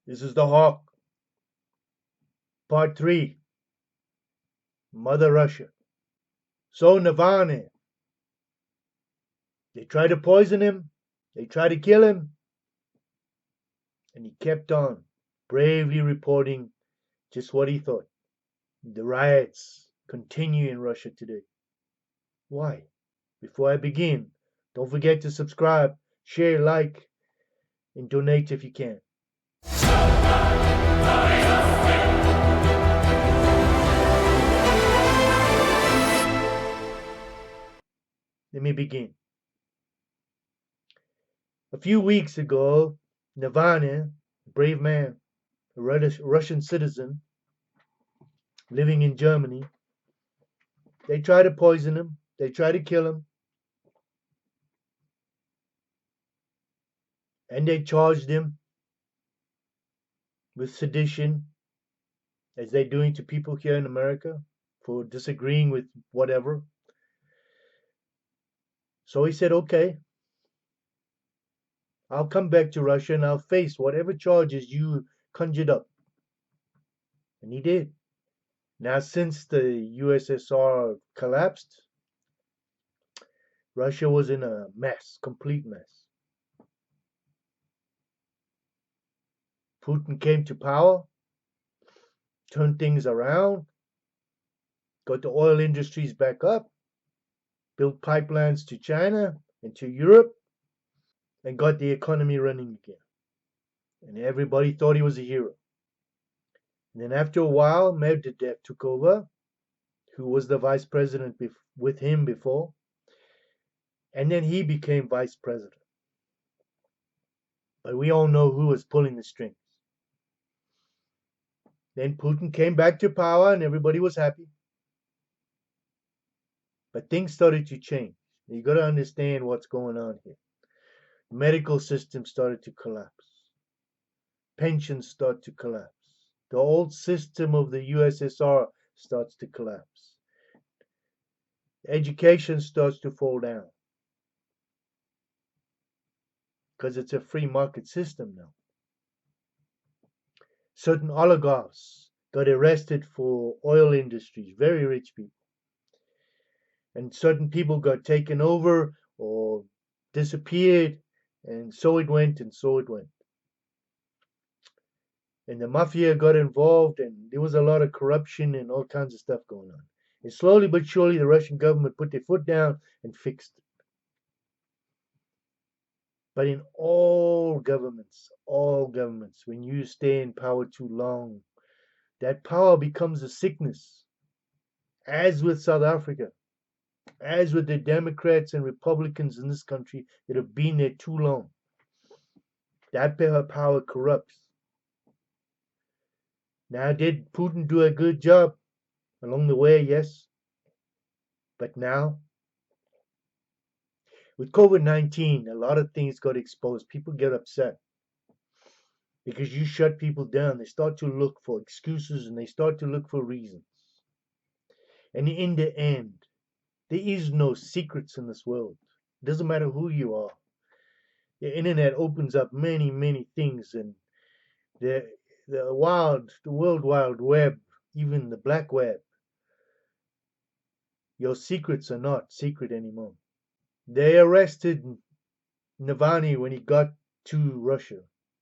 This is the Hawk, Part 3, Mother Russia. So Navalny, they tried to poison him, they tried to kill him, and he kept on bravely reporting just what he thought. The riots continue in Russia today. Why? Before I begin, don't forget to subscribe, share, like, and donate if you can. Let me begin. A few weeks ago, Navalny, a brave man, a Russian citizen living in Germany, they tried to poison him, they tried to kill him, and they charged him with sedition, as they're doing to people here in America for disagreeing with whatever. So he said, okay, I'll come back to Russia and I'll face whatever charges you conjured up. And he did. Now, since the USSR collapsed, Russia was in a mess, complete mess. Putin came to power, turned things around, got the oil industries back up, built pipelines to China and to Europe, and got the economy running again. And everybody thought he was a hero. And then after a while, Medvedev took over, who was the vice president with him before, and then he became vice president. But we all know who was pulling the strings. Then Putin came back to power and everybody was happy. But things started to change. You got to understand what's going on here. The medical system started to collapse. Pensions start to collapse. The old system of the USSR starts to collapse. Education starts to fall down. Because it's a free market system now. Certain oligarchs got arrested for oil industries, very rich people. And certain people got taken over or disappeared, and so it went, and so it went. And the mafia got involved, and there was a lot of corruption and all kinds of stuff going on. And slowly but surely, the Russian government put their foot down and fixed it. But in all governments, when you stay in power too long, that power becomes a sickness. As with South Africa, as with the Democrats and Republicans in this country that have been there too long, that power corrupts. Now, did Putin do a good job along the way? Yes. But now, with COVID-19, a lot of things got exposed. People get upset because you shut people down. They start to look for excuses and they start to look for reasons. And in the end, there is no secrets in this world. It doesn't matter who you are. The internet opens up many, many things, and the World Wide Web, even the Black Web, your secrets are not secret anymore. They arrested Navalny when he got to Russia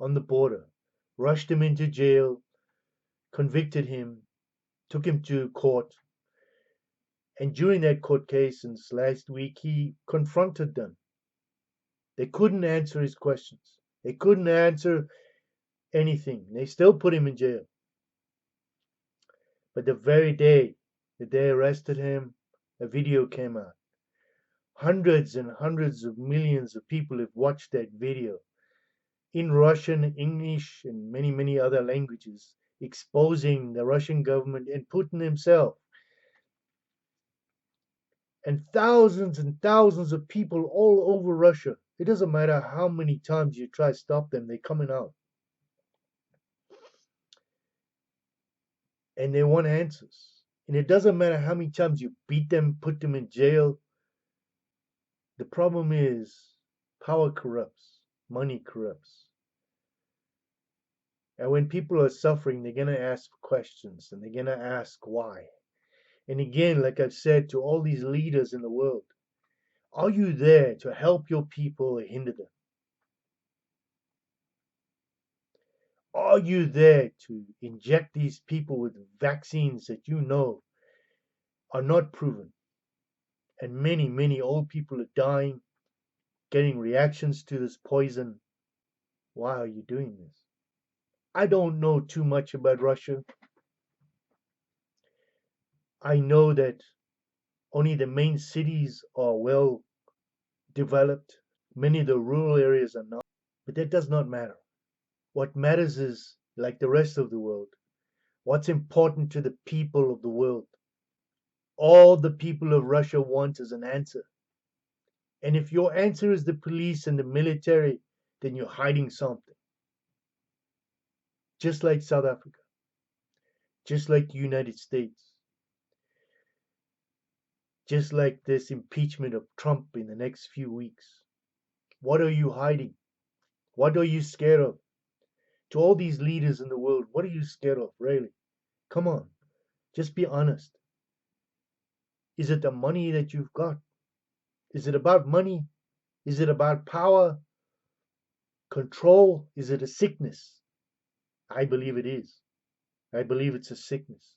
on the border, rushed him into jail, convicted him, took him to court. And during that court case since last week, he confronted them. They couldn't answer his questions. They couldn't answer anything. They still put him in jail. But the very day that they arrested him, a video came out. Hundreds and hundreds of millions of people have watched that video in Russian, English, and many, many other languages, exposing the Russian government and Putin himself. And thousands of people all over Russia. It doesn't matter how many times you try to stop them, they're coming out. And they want answers. And it doesn't matter how many times you beat them, put them in jail. The problem is power corrupts, money corrupts. And when people are suffering, they're going to ask questions and they're going to ask why. And again, like I've said to all these leaders in the world, are you there to help your people or hinder them? Are you there to inject these people with vaccines that you know are not proven? And many, many old people are dying, getting reactions to this poison. Why are you doing this? I don't know too much about Russia. I know that only the main cities are well developed. Many of the rural areas are not. But that does not matter. What matters is, like the rest of the world, what's important to the people of the world. All the people of Russia want is an answer. And if your answer is the police and the military, then you're hiding something. Just like South Africa, just like the United States, just like this impeachment of Trump in the next few weeks. What are you hiding? What are you scared of? To all these leaders in the world, what are you scared of, really? Come on, just be honest. Is it the money that you've got? Is it about money? Is it about power? Control? Is it a sickness? I believe it is. I believe it's a sickness.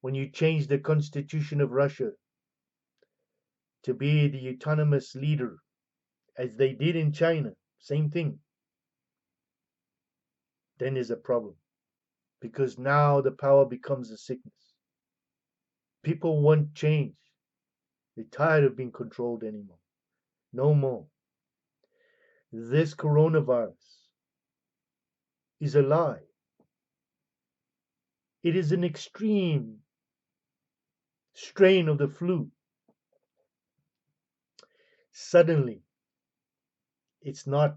When you change the constitution of Russia to be the autonomous leader, as they did in China, same thing, then there's a problem. Because now the power becomes a sickness. People want change. They're tired of being controlled anymore. No more. This coronavirus is a lie. It is an extreme strain of the flu. Suddenly, it's not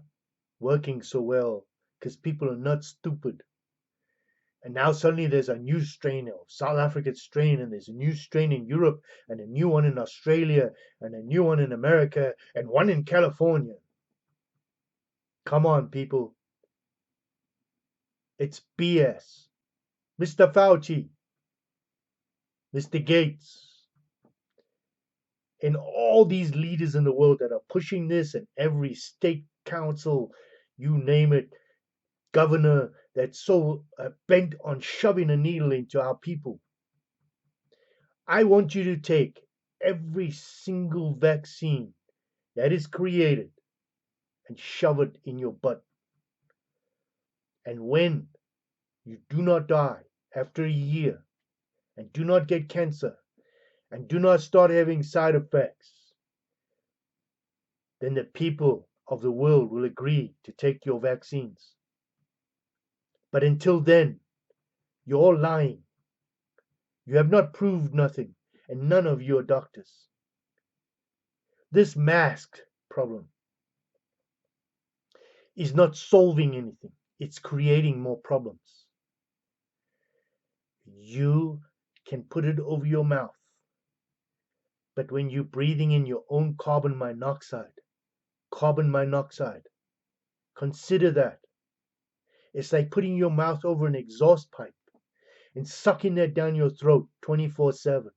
working so well because people are not stupid. And now suddenly there's a new strain of South African strain, and there's a new strain in Europe, and a new one in Australia, and a new one in America, and one in California. Come on, people. It's BS. Mr. Fauci, Mr. Gates, and all these leaders in the world that are pushing this, and every state council, you name it, governor that's so bent on shoving a needle into our people. I want you to take every single vaccine that is created and shove it in your butt. And when you do not die after a year, and do not get cancer, and do not start having side effects, then the people of the world will agree to take your vaccines. But until then, you're lying. You have not proved nothing, and none of you are doctors. This mask problem is not solving anything. It's creating more problems. You can put it over your mouth, but when you're breathing in your own carbon monoxide, consider that. It's like putting your mouth over an exhaust pipe and sucking that down your throat 24/7.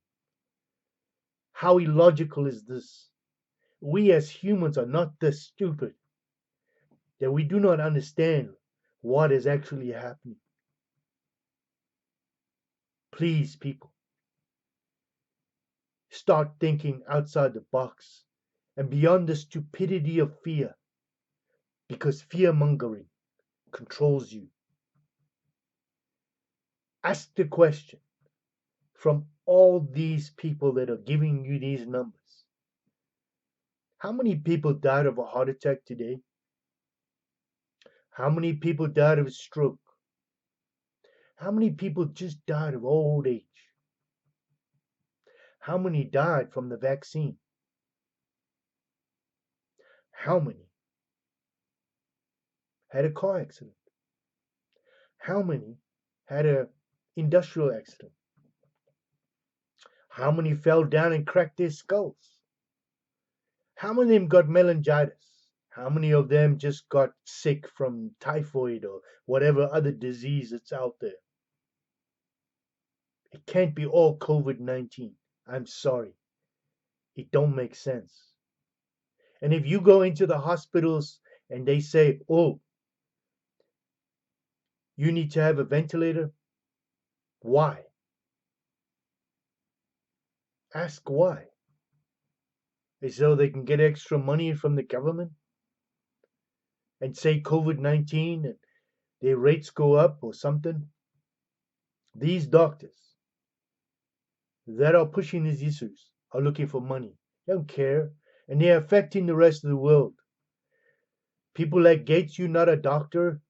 How illogical is this? We as humans are not this stupid that we do not understand what is actually happening. Please, people, start thinking outside the box and beyond the stupidity of fear, because fear mongering controls you. Ask the question from all these people that are giving you these numbers. How many people died of a heart attack today? How many people died of a stroke? How many people just died of old age? How many died from the vaccine? How many had a car accident? How many had an industrial accident? How many fell down and cracked their skulls? How many of them got meningitis? How many of them just got sick from typhoid or whatever other disease that's out there? It can't be all COVID-19. I'm sorry. It don't make sense. And if you go into the hospitals and they say, oh, you need to have a ventilator, why? Ask why. As though they can get extra money from the government and say COVID-19 and their rates go up or something. These doctors that are pushing these issues are looking for money. They don't care. And they're affecting the rest of the world. People like Gates, you're not a doctor.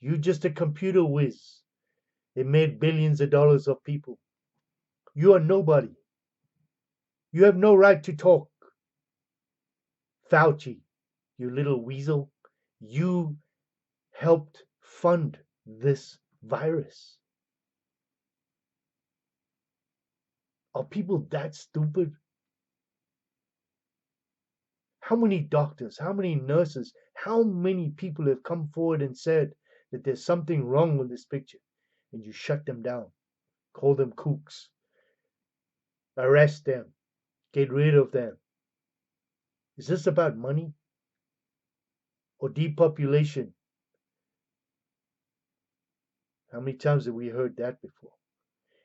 You're just a computer whiz. They made billions of dollars of people. You are nobody. You have no right to talk. Fauci, you little weasel. You helped fund this virus. Are people that stupid? How many doctors, how many nurses, how many people have come forward and said that there's something wrong with this picture? And you shut them down, call them kooks, arrest them, get rid of them. Is this about money or depopulation? How many times have we heard that before?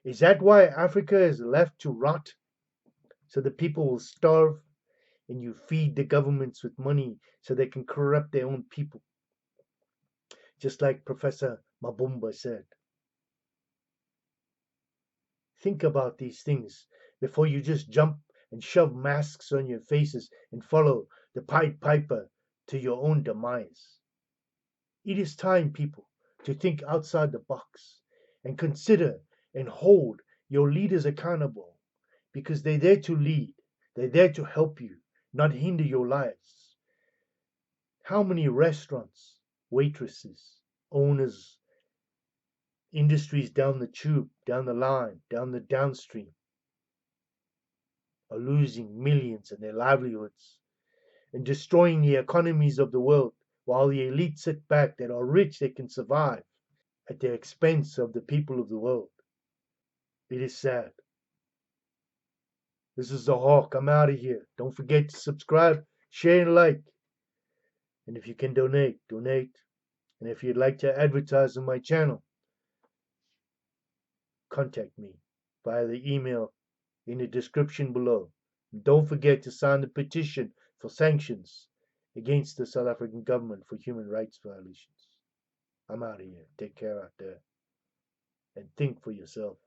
Is that why Africa is left to rot? So the people will starve and you feed the governments with money so they can corrupt their own people. Just like Professor Mabumba said. Think about these things before you just jump and shove masks on your faces and follow the Pied Piper to your own demise. It is time, people, to think outside the box and consider and hold your leaders accountable because they're there to lead, they're there to help you, not hinder your lives. How many restaurants, waitresses, owners, industries down the tube, down the line, down the downstream are losing millions in their livelihoods and destroying the economies of the world while the elite sit back that are rich, they can survive at the expense of the people of the world. It is sad. This is the Hawk. I'm out of here. Don't forget to subscribe, share, and like. And if you can donate, donate. And if you'd like to advertise on my channel, contact me via the email in the description below. And don't forget to sign the petition for sanctions against the South African government for human rights violations. I'm out of here. Take care out there. And think for yourself.